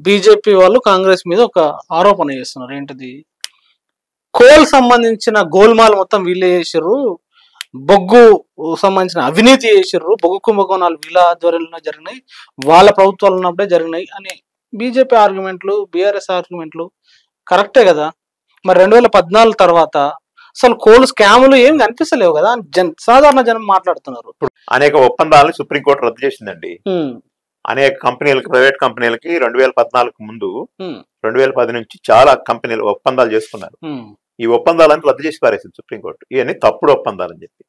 BJP వాళ్ళు కాంగ్రెస్ మీద ఒక ఆరోపణ చేస్తున్నారు. ఏంటిది? కోల్ సంబంధించిన గోల్మాల్ మొత్తం వీళ్ళే చేసిర్రు, బొగ్గు సంబంధించిన అవినీతి చేసిర్రు, బొగ్గు కుంభకోణాలు వీళ్ళ ఆధ్వర్యంలో జరిగినాయి, వాళ్ళ ప్రభుత్వాలు ఉన్నప్పుడే జరిగినాయి అని బీజేపీ ఆర్గ్యుమెంట్లు, బీఆర్ఎస్ ఆర్గ్యుమెంట్లు కరెక్టే కదా. మరి 2014 తర్వాత అసలు కోల్ స్కాములు ఏం కనిపిస్తలేవు కదా, సాధారణ జనం మాట్లాడుతున్నారు. అనేక ఒప్పందాలను సుప్రీంకోర్టు రద్దు చేసిందండి. అనేక కంపెనీలకి, ప్రైవేట్ కంపెనీలకి 2014 ముందు 2010 నుంచి చాలా కంపెనీలు ఒప్పందాలు చేసుకున్నారు. ఈ ఒప్పందాలను రద్దు చేసి పారేసింది సుప్రీంకోర్టు. ఇవన్నీ తప్పుడు ఒప్పందాలని చెప్పి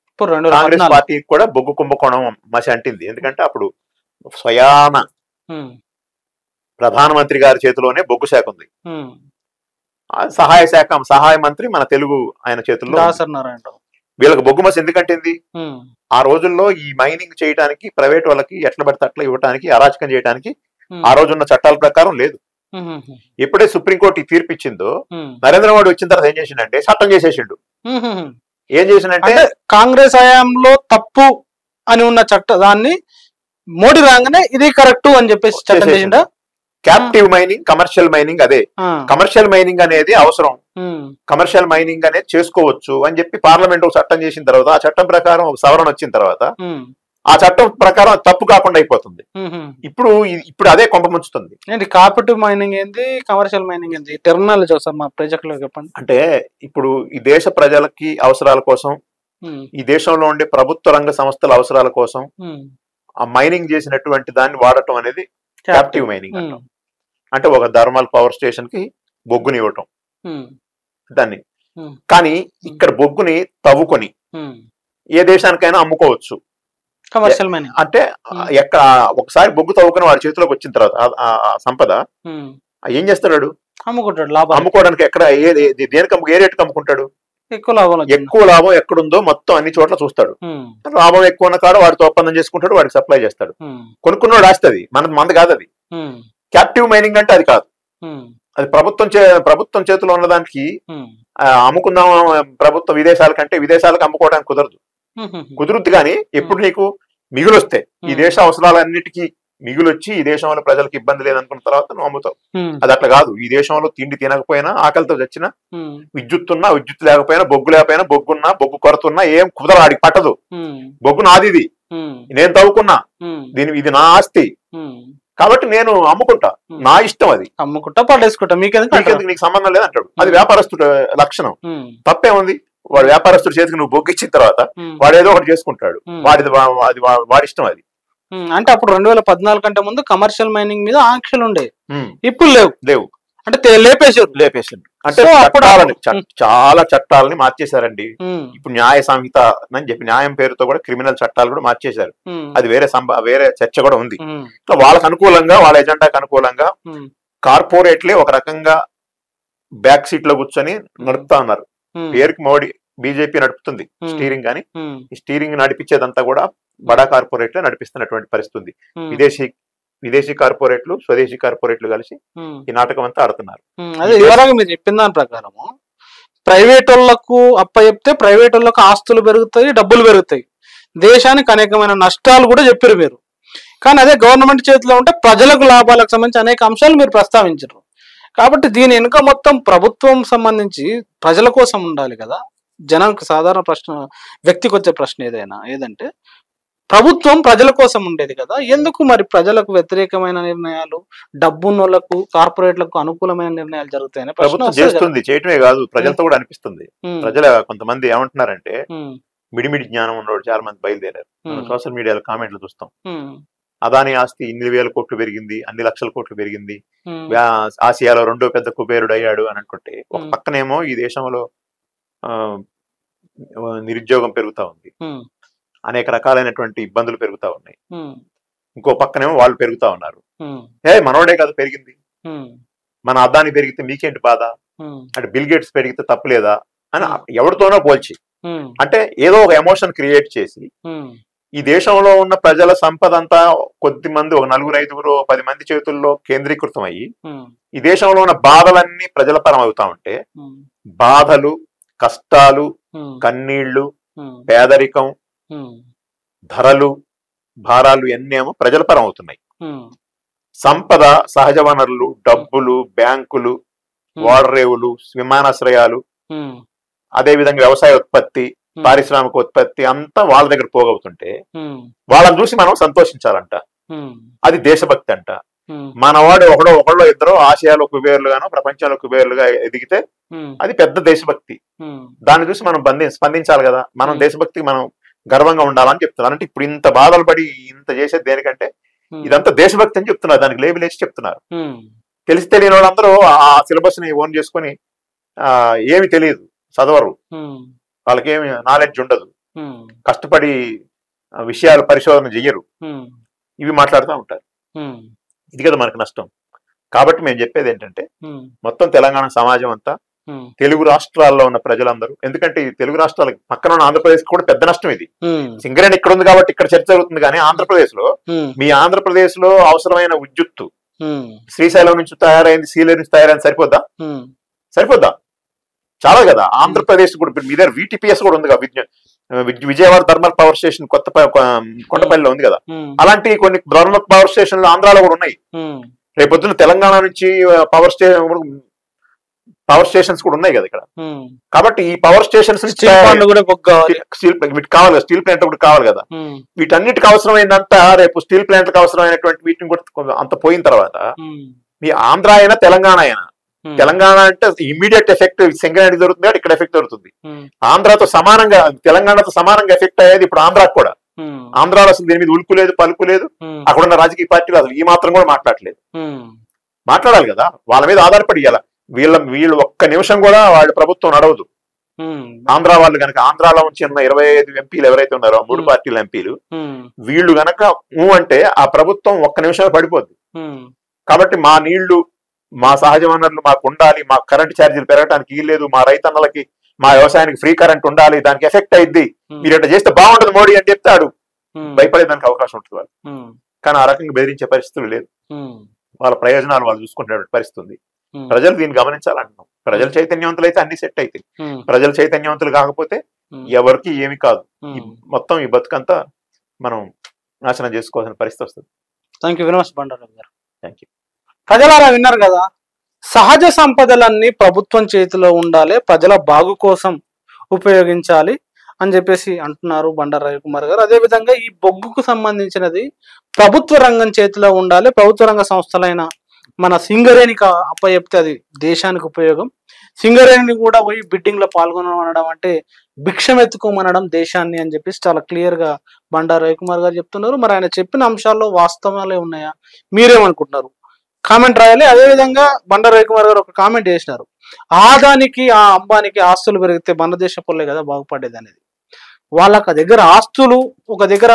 కాంగ్రెస్ పార్టీకి కూడా బొగ్గు కుంభకోణం మసి అంటింది. ఎందుకంటే అప్పుడు స్వయాన ప్రధానమంత్రి గారి చేతిలోనే బొగ్గు శాఖ ఉంది, సహాయ మంత్రి మన తెలుగు ఆయన చేతుల్లో. వీళ్ళకి బొగ్గు మసి ఎందుకంటింది? ఆ రోజుల్లో ఈ మైనింగ్ చేయడానికి ప్రైవేట్ వాళ్ళకి ఎట్లా పడితే అట్లా ఇవ్వడానికి, అరాచకం చేయడానికి ఆ రోజున్న చట్టాల ప్రకారం లేదు. ఎప్పుడే సుప్రీంకోర్టు ఈ తీర్పు ఇచ్చిందో నరేంద్ర మోడీ వచ్చిన తర్వాత ఏం చేసిండంటే చట్టం చేసేసిండు. ఏం చేసిండంటే కాంగ్రెస్ హయాంలో తప్పు అని ఉన్న దాన్ని మోడీ రాగానే ఇది కరెక్ట్ అని చెప్పేసి చట్టం చేసిండా. క్యాప్టివ్ మైనింగ్, కమర్షియల్ మైనింగ్, అదే కమర్షియల్ మైనింగ్ అనేది అవసరం, కమర్షియల్ మైనింగ్ అనేది చేసుకోవచ్చు అని చెప్పి పార్లమెంట్ ఒక చట్టం చేసిన తర్వాత, ఆ చట్టం ప్రకారం ఒక సవరణ వచ్చిన తర్వాత ఆ చట్టం ప్రకారం తప్పు కాకుండా అయిపోతుంది. ఇప్పుడు అదే కొంప ముంచుతుంది. ఏంటి కాపరేటివ్ మైనింగ్ ఏంది, కమర్షియల్ మైనింగ్ ఏంది? టెర్మినాలజీ ఒకసారి మా ప్రజలకు చెప్పండి. అంటే ఇప్పుడు ఈ దేశ ప్రజలకి అవసరాల కోసం, ఈ దేశంలో ఉండే ప్రభుత్వ రంగ సంస్థల అవసరాల కోసం ఆ మైనింగ్ చేసినటువంటి దాన్ని వాడటం అనేది క్యాప్టివ్ మైనింగ్ అంటాం. అంటే ఒక థర్మల్ పవర్ స్టేషన్ కి బొగ్గుని ఇవ్వటం దాన్ని. కానీ ఇక్కడ బొగ్గుని తవ్వుకొని ఏ దేశానికైనా అమ్ముకోవచ్చు. కమర్షియల్ మైనింగ్ అంటే ఎక్కడ ఒకసారి బొగ్గు తవ్వుకుని వాడి చేతిలోకి వచ్చిన తర్వాత ఆ సంపద ఏం చేస్తాడు? అమ్ముకుంటాడు. అమ్ముకోవడానికి ఎక్కడ దేనికి ఏ రేటుకి అమ్ముకుంటాడు? ఎక్కువ లాభం ఎక్కడుందో మొత్తం అన్ని చోట్ల చూస్తాడు. లాభం ఎక్కువ ఉన్న కాడ వాడితో ఒప్పందం చేసుకుంటాడు, వాడికి సప్లై చేస్తాడు. కొనుక్కున్నాడు ఆస్తుంది, మంద కాదు అది. క్యాప్టివ్ మైనింగ్ అంటే అది కాదు. అది ప్రభుత్వం చేతిలో ఉన్నదానికి అమ్ముకుందాం, ప్రభుత్వ విదేశాల కంటే విదేశాలకు అమ్ముకోవడానికి కుదురుద్ది. కానీ ఎప్పుడు నీకు మిగులు వస్తే, ఈ దేశ అవసరాలన్నిటికీ మిగులు వచ్చి ఈ దేశంలో ప్రజలకు ఇబ్బంది లేదనుకున్న తర్వాత నువ్వు అమ్ముతావు. అది అట్లా కాదు. ఈ దేశంలో తిండి తినకపోయినా, ఆకలితో చచ్చినా, విద్యుత్ లేకపోయినా, బొగ్గు లేకపోయినా, బొగ్గు కొరతున్నా ఏం కుదరదు, ఆడికి పట్టదు. బొగ్గు నాది, ఇది నేను తవ్వుకున్నా, ఇది నా ఆస్తి, కాబట్టి నేను అమ్ముకుంటా, నా ఇష్టం, అది అమ్ముకుంటా పట్టేసుకుంటా, మీకెందుకు, నీకు సంబంధం లేదంటాడు. అది వ్యాపారస్తుడు లక్షణం. తప్పేముంది? వాడు వ్యాపారస్తుడి చేతికి నువ్వు బొగ్గు ఇచ్చిన తర్వాత వాడు ఏదో ఒకటి చేసుకుంటాడు, వాడి ఇష్టం అది. అంటే అప్పుడు 2014 కంటే ముందు కమర్షియల్ మైనింగ్ మీద ఆంక్షలు ఉండే, ఇప్పుడు లేవు. అంటే లేపేశారు. అంటే చాలా చట్టాలని మార్చేశారండి. ఇప్పుడు న్యాయ సంహిత అని చెప్పి న్యాయం పేరుతో కూడా క్రిమినల్ చట్టాలు కూడా మార్చేశారు. అది వేరే చర్చ కూడా ఉంది. వాళ్ళకు అనుకూలంగా, వాళ్ళ ఎజెండాకి అనుకూలంగా కార్పొరేట్లే ఒక రకంగా బ్యాక్ సీట్ లో కూర్చొని నడుపుతా ఉన్నారు. పేరుకి మోడీ బీజేపీ నడుపుతుంది స్టీరింగ్, కానీ ఈ స్టీరింగ్ నడిపించేదంతా కూడా బడా కార్పొరేట్లే నడిపిస్తున్నటువంటి పరిస్థితి ఉంది. విదేశీ కార్పొరేట్లు, స్వదేశీ కార్పొరేట్లు కలిసి ఈ నాటకం అంతా ఆడుతున్నారు. అదే వివరంగా మీరు చెప్పిన దాని ప్రకారము ప్రైవేట్ వాళ్ళకు అప్పచెప్తే ప్రైవేట్ వాళ్ళకు ఆస్తులు పెరుగుతాయి, డబ్బులు పెరుగుతాయి, దేశానికి అనేకమైన నష్టాలు కూడా చెప్పారు మీరు. కానీ అదే గవర్నమెంట్ చేతిలో ఉంటే ప్రజలకు లాభాలకు సంబంధించి అనేక అంశాలు మీరు ప్రస్తావించారు. కాబట్టి దీని వెనుక మొత్తం ప్రభుత్వం సంబంధించి ప్రజల కోసం ఉండాలి కదా. జనానికి సాధారణ ప్రశ్న, వ్యక్తికి వచ్చే ప్రశ్న ఏదంటే ప్రభుత్వం ప్రజల కోసం ఉండేది కదా, ఎందుకు మరి ప్రజలకు వ్యతిరేకమైన నిర్ణయాలు, డబ్బున్నోళ్లకు, కార్పొరేట్లకు అనుకూలమైన నిర్ణయాలు జరుగుతాయని ప్రభుత్వం చేస్తుంది. చేయటమే కాదు, ప్రజలతో కూడా అనిపిస్తుంది. ప్రజల కొంతమంది ఏమంటున్నారంటే, మిడిమిడి జ్ఞానం ఉన్నవాడు చాలా మంది బయలుదేరారు. సోషల్ మీడియాలో కామెంట్లు చూస్తాం. అదాని ఆస్తి ఇన్ని వేల కోట్లు పెరిగింది, అన్ని లక్షల కోట్లు పెరిగింది, ఆసియాలో రెండో పెద్ద కుబేరుడు అయ్యాడు అని అనుకుంటే, ఒక పక్కనేమో ఈ దేశంలో నిరుద్యోగం పెరుగుతా ఉంది, అనేక రకాలైనటువంటి ఇబ్బందులు పెరుగుతా ఉన్నాయి. ఇంకో పక్కనేమో వాళ్ళు పెరుగుతా ఉన్నారు. మనోడే కదా పెరిగింది, మన అదాని పెరిగితే మీకేంటి బాధ, అంటే బిల్ గేట్స్ పెరిగితే తప్పులేదా అని ఎవరితోనో పోల్చి, అంటే ఏదో ఒక ఎమోషన్ క్రియేట్ చేసి ఈ దేశంలో ఉన్న ప్రజల సంపద అంతా కొద్ది మంది, ఒక 4-5, 10 మంది చేతుల్లో కేంద్రీకృతం అయ్యి ఈ దేశంలో ఉన్న బాధలన్నీ ప్రజల పరం అవుతా ఉంటే, బాధలు, కష్టాలు, కన్నీళ్లు, పేదరికం, ధరలు, భారాలు ఎన్నేమో ప్రజల పరం అవుతున్నాయి. సంపద, సహజ వనరులు, డబ్బులు, బ్యాంకులు, ఓడరేవులు, విమానాశ్రయాలు, అదే విధంగా వ్యవసాయ ఉత్పత్తి, పారిశ్రామిక ఉత్పత్తి అంతా వాళ్ళ దగ్గర పోగవుతుంటే వాళ్ళని చూసి మనం సంతోషించాలంట. అది దేశభక్తి అంట. మనవాడు ఒకళ్ళో ఇద్దరు ఆసియాలో కుబేర్లుగానో ప్రపంచంలో కుబేర్లుగా ఎదిగితే అది పెద్ద దేశభక్తి. దాన్ని చూసి మనం స్పందించాలి కదా. మనం దేశభక్తికి మనం గర్వంగా ఉండాలని చెప్తున్నారు. అంటే ఇప్పుడు ఇంత బాధలు పడి ఇంత చేసేది దేనికంటే ఇదంతా దేశభక్తి అని చెప్తున్నారు. దానికి లేబుల్ వేసి చెప్తున్నారు. తెలిసి తెలియని వాళ్ళందరూ ఆ సిలబస్ ని ఓన్ చేసుకుని ఏమి తెలియదు, చదవరు, వాళ్ళకేమి నాలెడ్జ్ ఉండదు, కష్టపడి విషయాలు పరిశోధన చెయ్యరు, ఇవి మాట్లాడుతూ ఉంటారు. ఇది కదా మనకు నష్టం. కాబట్టి మేము చెప్పేది ఏంటంటే మొత్తం తెలంగాణ సమాజం అంతా, తెలుగు రాష్ట్రాల్లో ఉన్న ప్రజలందరూ, ఎందుకంటే ఈ తెలుగు రాష్ట్రాలకు పక్కన ఉన్న ఆంధ్రప్రదేశ్ కూడా పెద్ద నష్టం ఇది. సింగరేణి ఇక్కడ ఉంది కాబట్టి ఇక్కడ చర్చ జరుగుతుంది, కానీ ఆంధ్రప్రదేశ్ లో, మీ ఆంధ్రప్రదేశ్ లో అవసరమైన విద్యుత్తు శ్రీశైలం నుంచి తయారైంది, సీలేరు నుంచి తయారైంది, సరిపోద్దా? చాలా కదా. ఆంధ్రప్రదేశ్ కూడా మీ దగ్గర VTPS కూడా ఉంది కదా, విజయవాడ థర్మల్ పవర్ స్టేషన్ కొండపల్లిలో ఉంది కదా. అలాంటి కొన్ని థర్మల్ పవర్ స్టేషన్లు ఆంధ్రాలో కూడా ఉన్నాయి. రేపొద్దున తెలంగాణ నుంచి పవర్ స్టేషన్స్ కూడా ఉన్నాయి కదా ఇక్కడ. కాబట్టి ఈ పవర్ స్టేషన్స్ కావాలి, స్టీల్ ప్లాంట్ కూడా కావాలి కదా. వీటన్నిటికి అవసరమైందంతా రేపు స్టీల్ ప్లాంట్లకు అవసరమైనటువంటి వీటిని కూడా అంత పోయిన తర్వాత మీ ఆంధ్ర అయినా తెలంగాణ అయినా, తెలంగాణ అంటే ఇమీడియట్ ఎఫెక్ట్ సింగరేణికి జరుగుతుంది కాబట్టి ఇక్కడ ఎఫెక్ట్ జరుగుతుంది. ఆంధ్రాతో సమానంగా, తెలంగాణతో సమానంగా ఎఫెక్ట్ అయ్యేది ఇప్పుడు ఆంధ్రాకు కూడా. ఆంధ్రాలో అసలు దీని మీద ఉలుకు లేదు, పలుకు లేదు. అక్కడ ఉన్న రాజకీయ పార్టీలు అసలు ఈ మాత్రం కూడా మాట్లాడలేదు. మాట్లాడాలి కదా, వాళ్ళ మీద ఆధారపడి. ఇలా వీళ్ళు ఒక్క నిమిషం కూడా వాళ్ళ ప్రభుత్వం నడవదు. ఆంధ్ర వాళ్ళు కనుక, ఆంధ్రాలో నుంచి ఉన్న 25 ఎంపీలు ఎవరైతే ఉన్నారో, 3 పార్టీల ఎంపీలు, వీళ్ళు గనక అంటే ఆ ప్రభుత్వం ఒక్క నిమిషమే పడిపోద్ది. కాబట్టి మా నీళ్లు, మా సహజ వనరులు మాకు ఉండాలి, మా కరెంట్ ఛార్జీలు పెరగడానికి వీల్లేదు, మా రైతన్నలకి, మా వ్యవసాయానికి ఫ్రీ కరెంట్ ఉండాలి, దానికి ఎఫెక్ట్ అయింది, మీరు ఎట్లా చేస్తే బాగుంటుంది మోడీ అని చెప్తాడు. భయపడేదానికి అవకాశం ఉంటుంది వాళ్ళు. కానీ ఆ రకంగా బెదిరించే పరిస్థితులు లేదు. వాళ్ళ ప్రయోజనాలు వాళ్ళు చూసుకునే పరిస్థితి ఉంది. ప్రజలు దీన్ని గమనించాలంటున్నాం. ప్రజలు చైతన్యవంతులు అయితే అన్ని సెట్ అవుతాయి. ప్రజలు చైతన్యవంతులు కాకపోతే ఎవరికి ఏమి కాదు. మొత్తం ఈ బతుకంతా మనం నాశనం చేసుకోవాల్సిన పరిస్థితి వస్తుంది. థ్యాంక్ యూ వెరీ మచ్ బండారావు గారు. Thank you. ప్రజలారా విన్నారు కదా, సహజ సంపదలన్నీ ప్రభుత్వం చేతిలో ఉండాలి, ప్రజల బాగు కోసం ఉపయోగించాలి అని చెప్పేసి అంటున్నారు బండారు రవికుమార్ గారు. అదేవిధంగా ఈ బొగ్గుకు సంబంధించినది ప్రభుత్వ రంగం చేతిలో ఉండాలి, ప్రభుత్వ రంగ సంస్థలైన మన సింగరేణికి అప్పచెప్తే అది దేశానికి ఉపయోగం. సింగరేణిని కూడా పోయి బిడ్డింగ్ లో పాల్గొనడం అంటే భిక్షం ఎత్తుకోమనడం దేశాన్ని అని చెప్పేసి చాలా క్లియర్ గా బండారు రవికుమార్ గారు చెప్తున్నారు. మరి ఆయన చెప్పిన అంశాల్లో వాస్తవాలే ఉన్నాయా, మీరేమనుకుంటున్నారు? కామెంట్ రాయాలి. అదేవిధంగా బండారు రవికుమార్ గారు ఒక కామెంట్ చేసినారు, ఆదానికి ఆ అంబానికి ఆస్తులు పెరిగితే మన దేశ పొల్లే కదా బాగుపడేది అనేది. వాళ్ళకి దగ్గర ఆస్తులు ఒక దగ్గర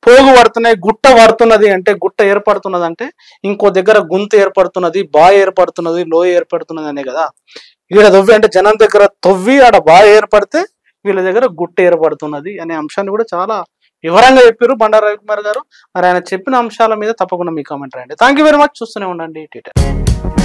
పోగు పడుతున్నాయి, గుట్ట పడుతున్నది అంటే, గుట్ట ఏర్పడుతున్నది అంటే ఇంకో దగ్గర గుంత ఏర్పడుతున్నది, బావి ఏర్పడుతున్నది, లోయ ఏర్పడుతున్నది అనే కదా. వీళ్ళ తవ్వి అంటే జనం దగ్గర తవ్వి ఆడ బావి ఏర్పడితే వీళ్ళ దగ్గర గుట్ట ఏర్పడుతున్నది అనే అంశాన్ని కూడా చాలా వివరంగా చెప్పారు బండారు రవికుమార్ గారు. మరి ఆయన చెప్పిన అంశాల మీద తప్పకుండా మీ కామెంట్ రాయండి. Thank you very much. చూస్తూనే ఉండండి టీటర్.